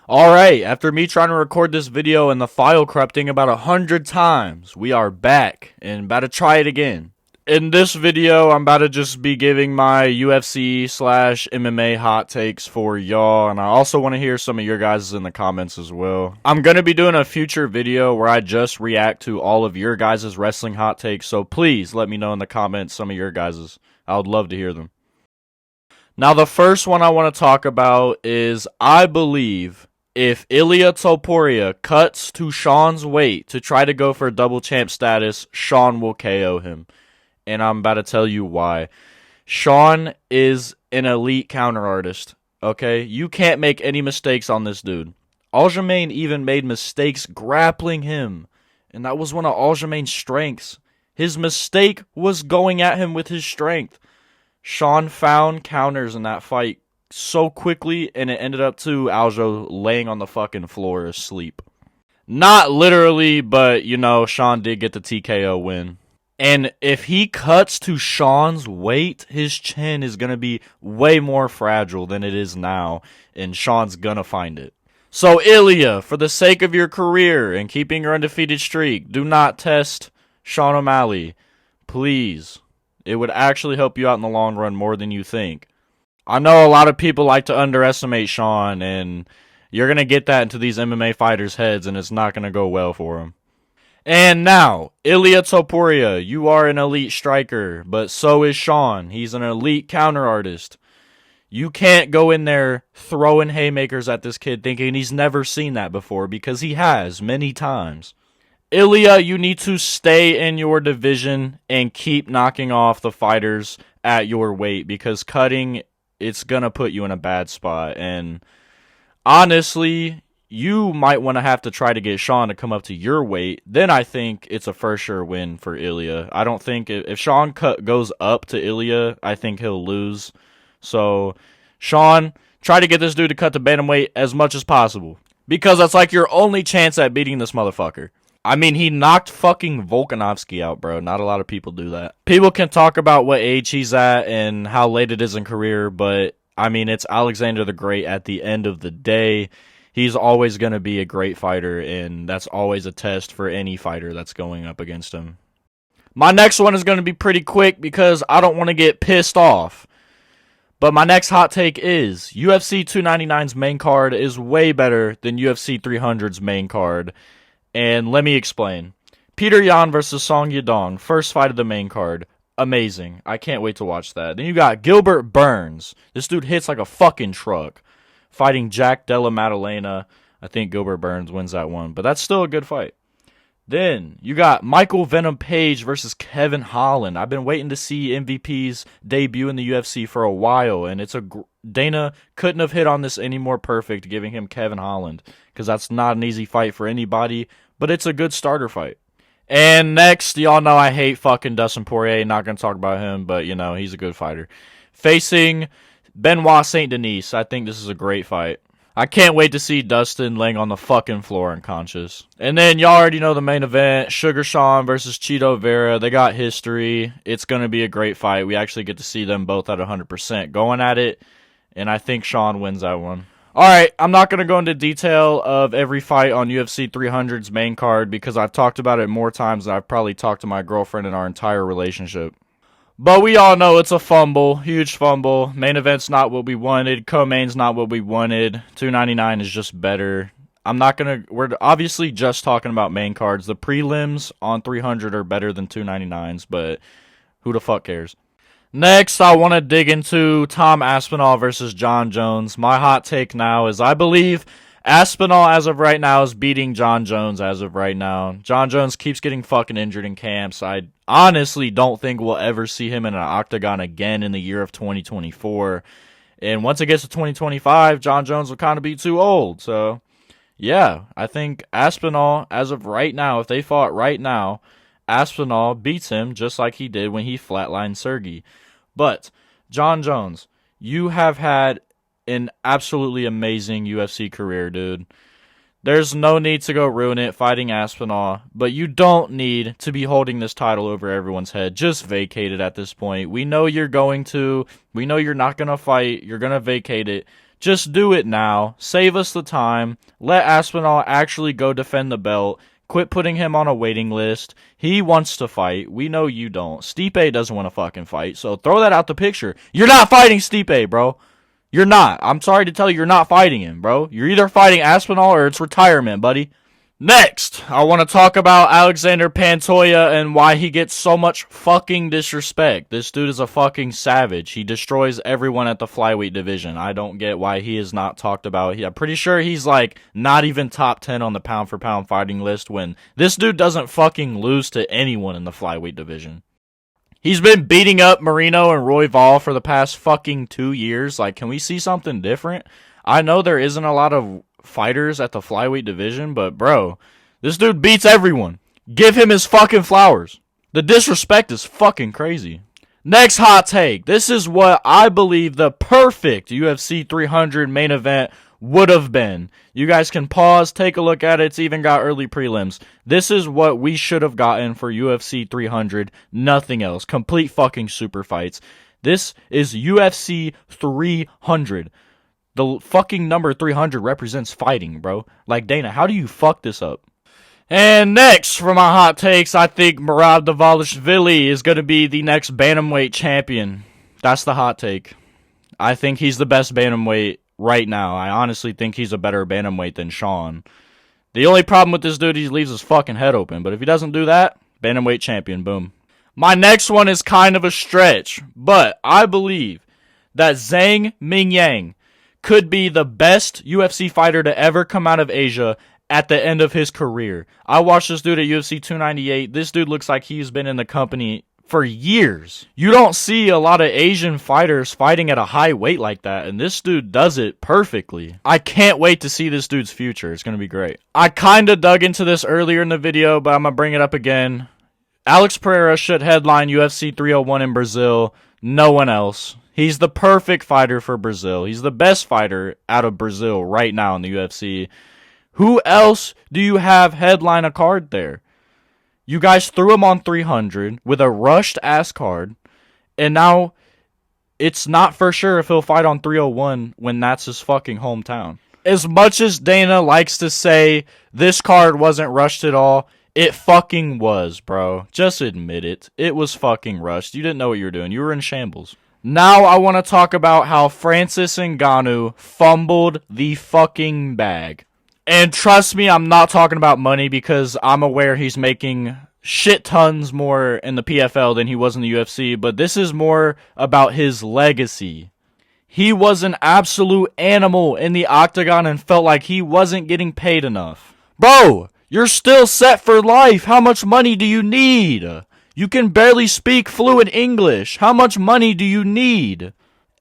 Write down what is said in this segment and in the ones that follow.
Alright, after me trying to record this video and the file corrupting about 100 times, we are back and about to try it again. In this video, I'm about to just be giving my UFC slash MMA hot takes for y'all, and I also want to hear some of your guys in the comments as well. I'm going to be doing a future video where I just react to all of your guys' wrestling hot takes, so please let me know in the comments some of your guys'. I would love to hear them. Now, the first one I want to talk about is, I believe, if Ilia Topuria cuts to Sean's weight to try to go for double champ status, Sean will KO him. And I'm about to tell you why. Sean is an elite counter artist, okay? You can't make any mistakes on this dude. Aljamain even made mistakes grappling him, and that was one of Aljamain's strengths. His mistake was going at him with his strength. Sean found counters in that fight so quickly, and it ended up to Aljo laying on the fucking floor asleep. Not literally, but, you know, Sean did get the TKO win. And if he cuts to Sean's weight, his chin is going to be way more fragile than it is now, and Sean's going to find it. So, Ilia, for the sake of your career and keeping your undefeated streak, do not test Sean O'Malley. Please. It would actually help you out in the long run more than you think. I know a lot of people like to underestimate Sean, and you're going to get that into these MMA fighters' heads, and it's not going to go well for them. And now, Ilia Topuria, you are an elite striker, but so is Sean. He's an elite counter artist. You can't go in there throwing haymakers at this kid thinking he's never seen that before, because he has many times. Ilia, you need to stay in your division and keep knocking off the fighters at your weight, because cutting, it's going to put you in a bad spot. And honestly, you might want to have to try to get Sean to come up to your weight. Then I think it's a for sure win for Ilia. I don't think if Sean goes up to Ilia, I think he'll lose. So, Sean, try to get this dude to cut the bantamweight as much as possible, because that's like your only chance at beating this motherfucker. I mean, he knocked fucking Volkanovski out, bro. Not a lot of people do that. People can talk about what age he's at and how late it is in career, but, I mean, it's Alexander the Great at the end of the day. He's always going to be a great fighter, and that's always a test for any fighter that's going up against him. My next one is going to be pretty quick because I don't want to get pissed off. But my next hot take is UFC 299's main card is way better than UFC 300's main card. And let me explain. Peter Yan versus Song Yadong, first fight of the main card. Amazing. I can't wait to watch that. Then you got Gilbert Burns. This dude hits like a fucking truck. Fighting Jack Della Maddalena. I think Gilbert Burns wins that one, but that's still a good fight. Then you got Michael Venom Page versus Kevin Holland. I've been waiting to see MVP's debut in the UFC for a while, and Dana couldn't have hit on this any more perfect, giving him Kevin Holland, because that's not an easy fight for anybody, but it's a good starter fight. And next, y'all know I hate fucking Dustin Poirier. Not going to talk about him, but, you know, he's a good fighter. Facing Benoit Saint Denis. I think this is a great fight. I can't wait to see Dustin laying on the fucking floor unconscious. And then y'all already know the main event. Sugar Sean versus Chito Vera. They got history. It's going to be a great fight. We actually get to see them both at 100% going at it. And I think Sean wins that one. Alright, I'm not going to go into detail of every fight on UFC 300's main card, because I've talked about it more times than I've probably talked to my girlfriend in our entire relationship. But we all know it's a fumble, huge fumble. Main event's not what we wanted. Co-main's not what we wanted. 299 is just better. We're obviously just talking about main cards. The prelims on 300 are better than 299s, but who the fuck cares? Next, I want to dig into Tom Aspinall versus Jon Jones. My hot take now is I believe Aspinall, as of right now, is beating Jon Jones as of right now. Jon Jones keeps getting fucking injured in camps. I honestly don't think we'll ever see him in an octagon again in the year of 2024. And once it gets to 2025, Jon Jones will kind of be too old. So, yeah, I think Aspinall, as of right now, if they fought right now, Aspinall beats him just like he did when he flatlined Sergey. But, Jon Jones, you have had an absolutely amazing UFC career, dude. There's no need to go ruin it fighting Aspinall, but you don't need to be holding this title over everyone's head. Just vacate it at this point. We know you're not going to fight. You're going to vacate it. Just do it now. Save us the time. Let Aspinall actually go defend the belt. Quit putting him on a waiting list. He wants to fight. We know you don't. Stipe doesn't want to fucking fight, so throw that out the picture. You're not fighting Stipe, bro. You're not. I'm sorry to tell you, you're not fighting him, bro. You're either fighting Aspinall or it's retirement, buddy. Next, I want to talk about Alexander Pantoja and why he gets so much fucking disrespect. This dude is a fucking savage. He destroys everyone at the flyweight division. I don't get why he is not talked about. I'm pretty sure he's like not even top 10 on the pound for pound fighting list when this dude doesn't fucking lose to anyone in the flyweight division. He's been beating up Marino and Royval for the past fucking 2 years. Like, can we see something different? I know there isn't a lot of fighters at the flyweight division, but bro, this dude beats everyone. Give him his fucking flowers. The disrespect is fucking crazy. Next hot take. This is what I believe the perfect UFC 300 main event would have been. You guys can pause, take a look at it. It's even got early prelims. This is what we should have gotten for UFC 300. Nothing else. Complete fucking super fights. This is UFC 300. The fucking number 300 represents fighting, bro. Like, Dana, how do you fuck this up? And next, for my hot takes, I think Murad Dvalishvili is going to be the next bantamweight champion. That's the hot take. I think he's the best bantamweight right now. I honestly think he's a better bantamweight than Sean. The only problem with this dude, he leaves his fucking head open. But if he doesn't do that, bantamweight champion, boom. My next one is kind of a stretch, but I believe that Zhang Mingyang could be the best UFC fighter to ever come out of Asia at the end of his career. I watched this dude at UFC 298. This dude looks like he's been in the company for years. You don't see a lot of Asian fighters fighting at a high weight like that, and this dude does it perfectly. I can't wait to see this dude's future. It's going to be great. I kind of dug into this earlier in the video, but I'm going to bring it up again. Alex Pereira should headline UFC 301 in Brazil. No one else. He's the perfect fighter for Brazil. He's the best fighter out of Brazil right now in the UFC. Who else do you have headline a card there? You guys threw him on 300 with a rushed-ass card, and now it's not for sure if he'll fight on 301 when that's his fucking hometown. As much as Dana likes to say this card wasn't rushed at all, it fucking was, bro. Just admit it. It was fucking rushed. You didn't know what you were doing. You were in shambles. Now I want to talk about how Francis Ngannou fumbled the fucking bag. And trust me, I'm not talking about money because I'm aware he's making shit tons more in the PFL than he was in the UFC, but this is more about his legacy. He was an absolute animal in the octagon and felt like he wasn't getting paid enough. Bro, you're still set for life. How much money do you need? You can barely speak fluent English. How much money do you need?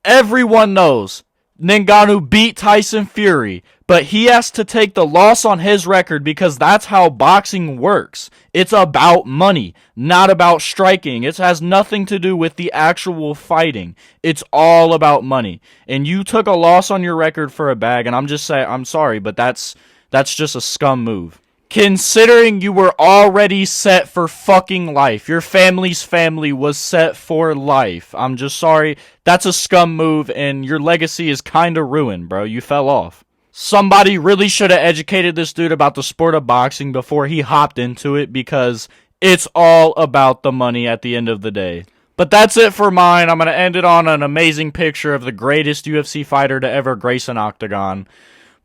Everyone knows Ngannou beat Tyson Fury, but he has to take the loss on his record because that's how boxing works. It's about money, not about striking. It has nothing to do with the actual fighting. It's all about money. And you took a loss on your record for a bag, and I'm just saying, I'm sorry, but that's just a scum move. Considering you were already set for fucking life. Your family's family was set for life. I'm just sorry. That's a scum move, and your legacy is kinda ruined, bro. You fell off. Somebody really should have educated this dude about the sport of boxing before he hopped into it, because it's all about the money at the end of the day. But that's it for mine. I'm going to end it on an amazing picture of the greatest UFC fighter to ever grace an octagon.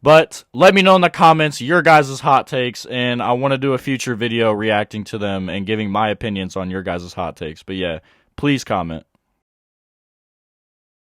But let me know in the comments your guys' hot takes, and I want to do a future video reacting to them and giving my opinions on your guys' hot takes. But yeah, please comment.